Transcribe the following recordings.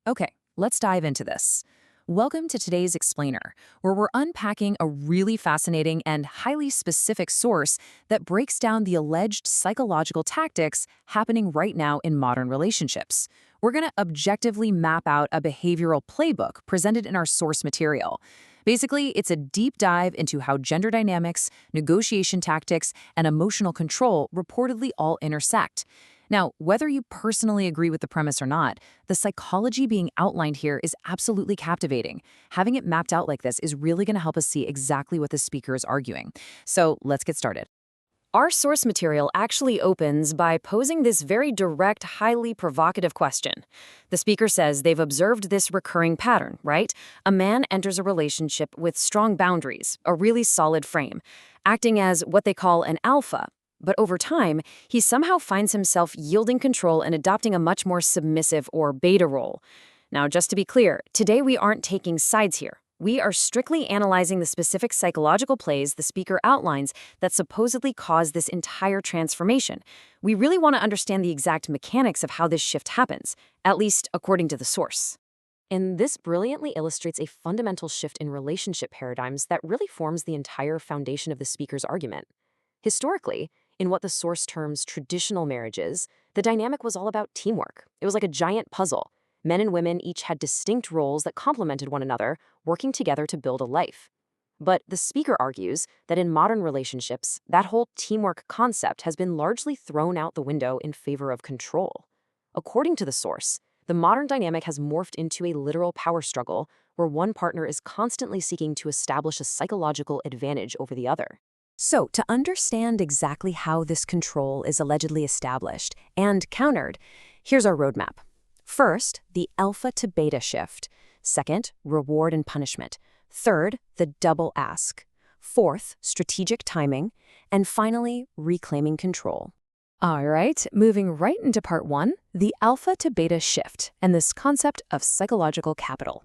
Okay, let's dive into this. Welcome to today's Explainer, where we're unpacking a really fascinating and highly specific source that breaks down the alleged psychological tactics happening right now in modern relationships. We're going to objectively map out a behavioral playbook presented in our source material. Basically, it's a deep dive into how gender dynamics, negotiation tactics, and emotional control reportedly all intersect. Now, whether you personally agree with the premise or not, the psychology being outlined here is absolutely captivating. Having it mapped out like this is really going to help us see exactly what the speaker is arguing. So let's get started. Our source material actually opens by posing this very direct, highly provocative question. The speaker says they've observed this recurring pattern, right? A man enters a relationship with strong boundaries, a really solid frame, acting as what they call an alpha. But over time, he somehow finds himself yielding control and adopting a much more submissive or beta role. Now, just to be clear, today we aren't taking sides here. We are strictly analyzing the specific psychological plays the speaker outlines that supposedly cause this entire transformation. We really want to understand the exact mechanics of how this shift happens, at least according to the source. And this brilliantly illustrates a fundamental shift in relationship paradigms that really forms the entire foundation of the speaker's argument. Historically, in what the source terms traditional marriages, the dynamic was all about teamwork. It was like a giant puzzle. Men and women each had distinct roles that complemented one another, working together to build a life. But the speaker argues that in modern relationships, that whole teamwork concept has been largely thrown out the window in favor of control. According to the source, the modern dynamic has morphed into a literal power struggle where one partner is constantly seeking to establish a psychological advantage over the other. So, to understand exactly how this control is allegedly established and countered, here's our roadmap. First, the alpha to beta shift. Second, reward and punishment. Third, the double ask. Fourth, strategic timing. And finally, reclaiming control. All right, moving right into part one, the alpha to beta shift and this concept of psychological capital.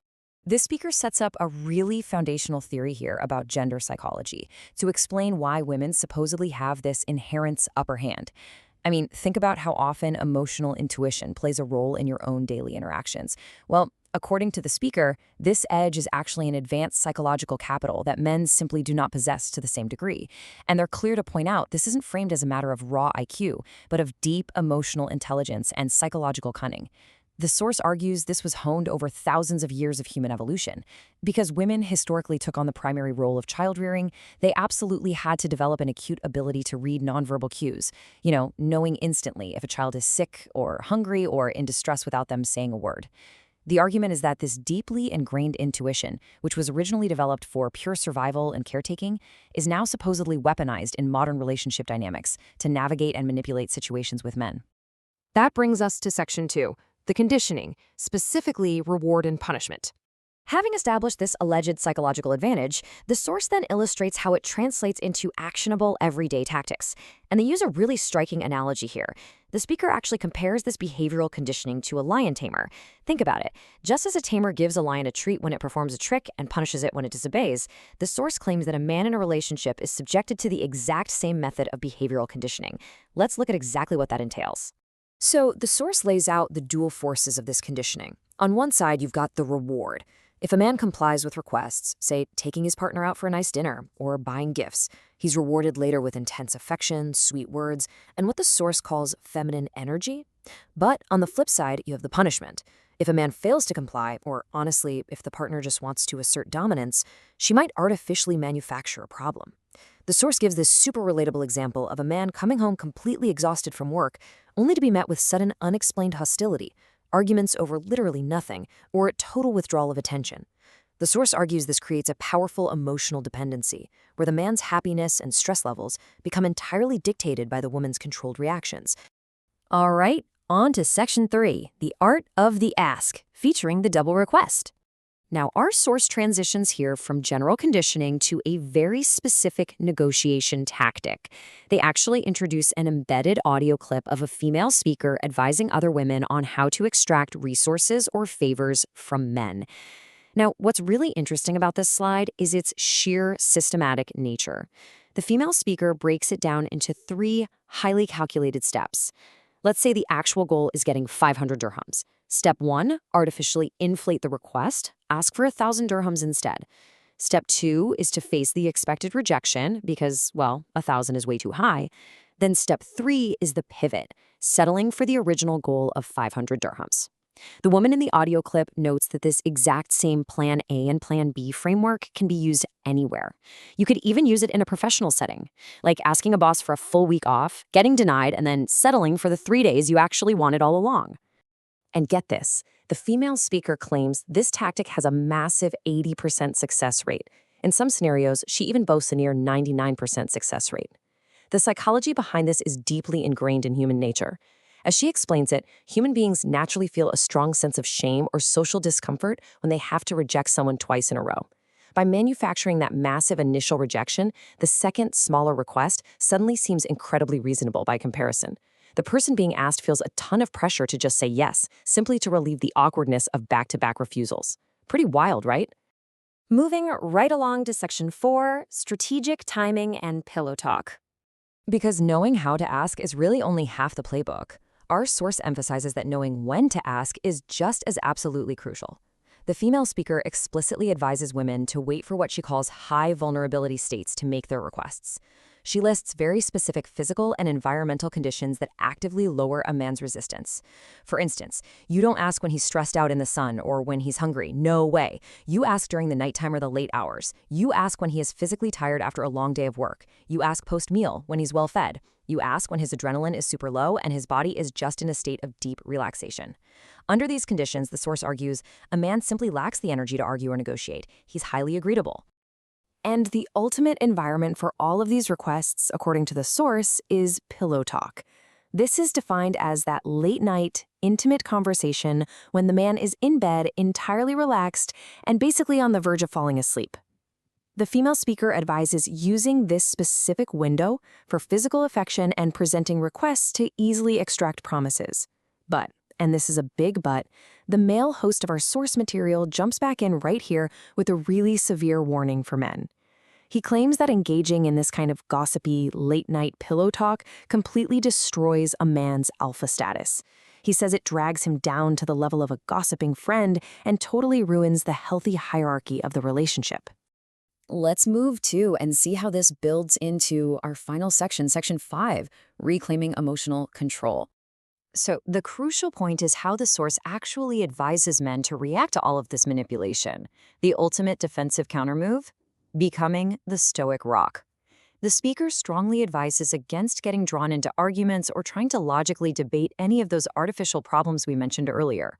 This speaker sets up a really foundational theory here about gender psychology to explain why women supposedly have this inherent upper hand. I mean, think about how often emotional intuition plays a role in your own daily interactions. Well, according to the speaker, this edge is actually an advanced psychological capital that men simply do not possess to the same degree. And they're clear to point out this isn't framed as a matter of raw IQ, but of deep emotional intelligence and psychological cunning. The source argues this was honed over thousands of years of human evolution. Because women historically took on the primary role of child-rearing, they absolutely had to develop an acute ability to read nonverbal cues, knowing instantly if a child is sick or hungry or in distress without them saying a word. The argument is that this deeply ingrained intuition, which was originally developed for pure survival and caretaking, is now supposedly weaponized in modern relationship dynamics to navigate and manipulate situations with men. That brings us to section 2. The conditioning, specifically reward and punishment. Having established this alleged psychological advantage, the source then illustrates how it translates into actionable everyday tactics. And they use a really striking analogy here. The speaker actually compares this behavioral conditioning to a lion tamer. Think about it. Just as a tamer gives a lion a treat when it performs a trick and punishes it when it disobeys, the source claims that a man in a relationship is subjected to the exact same method of behavioral conditioning. Let's look at exactly what that entails. So the source lays out the dual forces of this conditioning. On one side, you've got the reward. If a man complies with requests, say taking his partner out for a nice dinner or buying gifts, he's rewarded later with intense affection, sweet words, and what the source calls feminine energy. But on the flip side, you have the punishment. If a man fails to comply, or honestly, if the partner just wants to assert dominance, she might artificially manufacture a problem. The source gives this super relatable example of a man coming home completely exhausted from work, only to be met with sudden unexplained hostility, arguments over literally nothing, or a total withdrawal of attention. The source argues this creates a powerful emotional dependency, where the man's happiness and stress levels become entirely dictated by the woman's controlled reactions. All right, on to section 3, the art of the ask, featuring the double request. Now, our source transitions here from general conditioning to a very specific negotiation tactic. They actually introduce an embedded audio clip of a female speaker advising other women on how to extract resources or favors from men. Now, what's really interesting about this slide is its sheer systematic nature. The female speaker breaks it down into 3 highly calculated steps. Let's say the actual goal is getting 500 dirhams. Step 1, artificially inflate the request. Ask for 1,000 dirhams instead. Step 2 is to face the expected rejection because, well, 1,000 is way too high. Then step 3 is the pivot, settling for the original goal of 500 dirhams. The woman in the audio clip notes that this exact same Plan A and Plan B framework can be used anywhere. You could even use it in a professional setting, like asking a boss for a full week off, getting denied, and then settling for the 3 days you actually wanted all along. And get this, the female speaker claims this tactic has a massive 80% success rate. In some scenarios, she even boasts a near 99% success rate. The psychology behind this is deeply ingrained in human nature. As she explains it, human beings naturally feel a strong sense of shame or social discomfort when they have to reject someone twice in a row. By manufacturing that massive initial rejection, the second, smaller request suddenly seems incredibly reasonable by comparison. The person being asked feels a ton of pressure to just say yes, simply to relieve the awkwardness of back-to-back refusals. Pretty wild, right? Moving right along to Section 4, Strategic Timing and Pillow Talk. Because knowing how to ask is really only half the playbook, our source emphasizes that knowing when to ask is just as absolutely crucial. The female speaker explicitly advises women to wait for what she calls high vulnerability states to make their requests. She lists very specific physical and environmental conditions that actively lower a man's resistance. For instance, you don't ask when he's stressed out in the sun or when he's hungry. No way. You ask during the nighttime or the late hours. You ask when he is physically tired after a long day of work. You ask post-meal when he's well fed. You ask when his adrenaline is super low and his body is just in a state of deep relaxation. Under these conditions, the source argues, a man simply lacks the energy to argue or negotiate. He's highly agreeable. And the ultimate environment for all of these requests, according to the source, is pillow talk. This is defined as that late-night, intimate conversation when the man is in bed, entirely relaxed, and basically on the verge of falling asleep. The female speaker advises using this specific window for physical affection and presenting requests to easily extract promises. But, and this is a big but, the male host of our source material jumps back in right here with a really severe warning for men. He claims that engaging in this kind of gossipy, late-night pillow talk completely destroys a man's alpha status. He says it drags him down to the level of a gossiping friend and totally ruins the healthy hierarchy of the relationship. Let's move to and see how this builds into our final section, Section 5, Reclaiming Emotional Control. So the crucial point is how the source actually advises men to react to all of this manipulation. The ultimate defensive countermove? Becoming the stoic rock. The speaker strongly advises against getting drawn into arguments or trying to logically debate any of those artificial problems we mentioned earlier.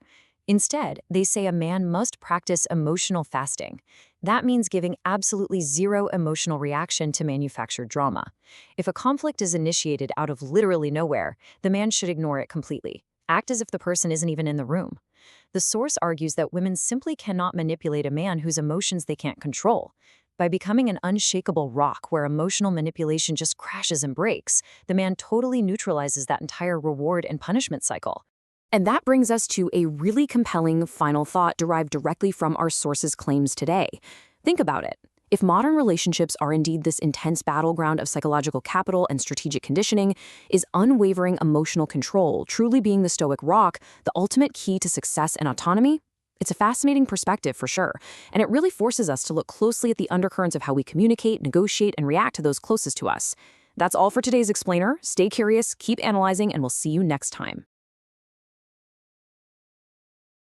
Instead, they say a man must practice emotional fasting. That means giving absolutely zero emotional reaction to manufactured drama. If a conflict is initiated out of literally nowhere, the man should ignore it completely. Act as if the person isn't even in the room. The source argues that women simply cannot manipulate a man whose emotions they can't control. By becoming an unshakable rock where emotional manipulation just crashes and breaks, the man totally neutralizes that entire reward and punishment cycle. And that brings us to a really compelling final thought derived directly from our source's claims today. Think about it. If modern relationships are indeed this intense battleground of psychological capital and strategic conditioning, is unwavering emotional control truly being the stoic rock the ultimate key to success and autonomy? It's a fascinating perspective for sure, and it really forces us to look closely at the undercurrents of how we communicate, negotiate, and react to those closest to us. That's all for today's explainer. Stay curious, keep analyzing, and we'll see you next time.